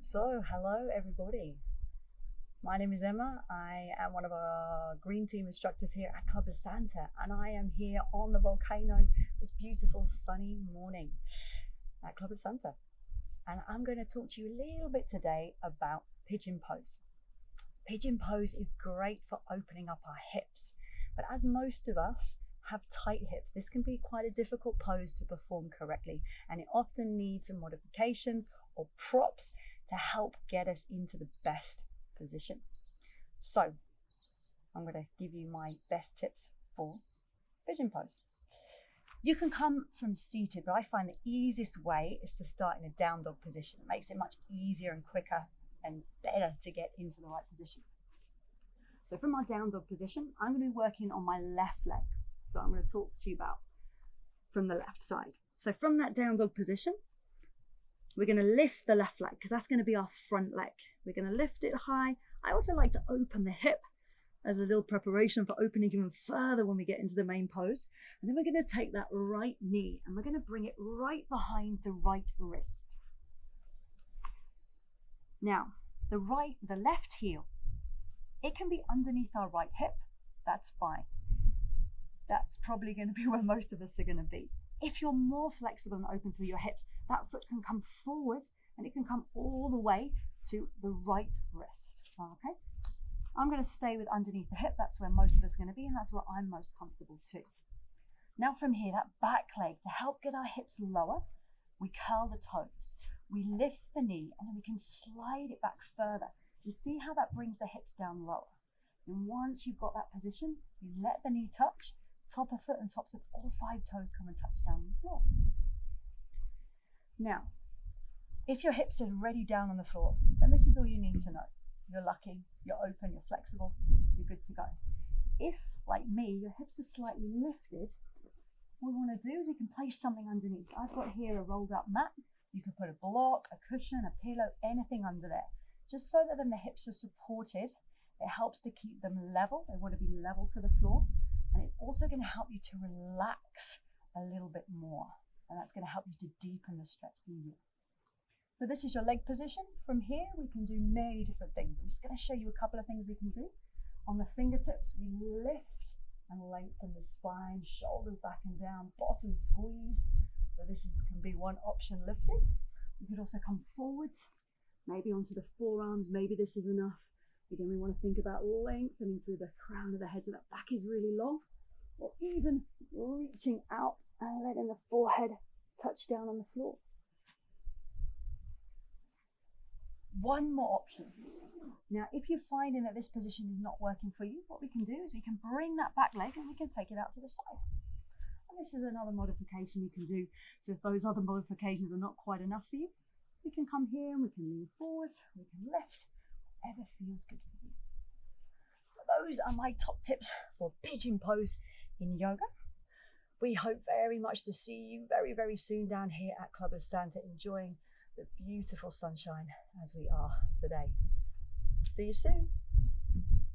So, hello everybody. My name is Emma. I am one of our green team instructors here at Club of Santa, and I am here on the volcano this beautiful sunny morning at Club of Santa. And I'm going to talk to you a little bit today about Pigeon Pose. Pigeon Pose is great for opening up our hips, but as most of us have tight hips, this can be quite a difficult pose to perform correctly, and it often needs some modifications or props to help get us into the best position. So I'm going to give you my best tips for Pigeon Pose. You can come from seated, but I find the easiest way is to start in a down dog position. It makes it much easier and quicker and better to get into the right position. So from my down dog position, I'm going to be working on my left leg. So I'm going to talk to you about from the left side. So from that down dog position, we're going to lift the left leg because that's going to be our front leg. We're going to lift it high. I also like to open the hip as a little preparation for opening even further when we get into the main pose. And then we're going to take that right knee and we're going to bring it right behind the right wrist. Now, the left heel, it can be underneath our right hip. That's fine. That's probably going to be where most of us are going to be. If you're more flexible and open through your hips, that foot can come forwards and it can come all the way to the right wrist. Okay? I'm going to stay with underneath the hip. That's where most of us are going to be, and that's where I'm most comfortable too. Now from here, that back leg, to help get our hips lower, we curl the toes. We lift the knee and then we can slide it back further. You see how that brings the hips down lower. And once you've got that position, you let the knee touch, top of foot and tops of all 5 toes come and touch down on the floor. Now, if your hips are already down on the floor, then this is all you need to know. You're lucky, you're open, you're flexible, you're good to go. If, like me, your hips are slightly lifted, what we want to do is we can place something underneath. I've got here a rolled up mat. You can put a block, a cushion, a pillow, anything under there, just so that then the hips are supported. It helps to keep them level. They want to be level to the floor. And it's also going to help you to relax a little bit more. And that's going to help you to deepen the stretch easier. So this is your leg position. From here, we can do many different things. I'm just going to show you a couple of things we can do. On the fingertips, we lift and lengthen the spine, shoulders back and down, bottom squeeze. So this can be one option, lifted. We could also come forwards, maybe onto the forearms. Maybe this is enough. Again, we want to think about lengthening through the crown of the head so that back is really long, or even reaching out and letting the forehead touch down on the floor. One more option. Now, if you're finding that this position is not working for you, what we can do is we can bring that back leg and we can take it out to the side. And this is another modification you can do. So if those other modifications are not quite enough for you, we can come here and we can lean forward, we can lift, whatever feels good for you. So those are my top tips for Pigeon Pose in yoga. We hope very much to see you very, very soon down here at Club of Santa, enjoying the beautiful sunshine as we are today. See you soon.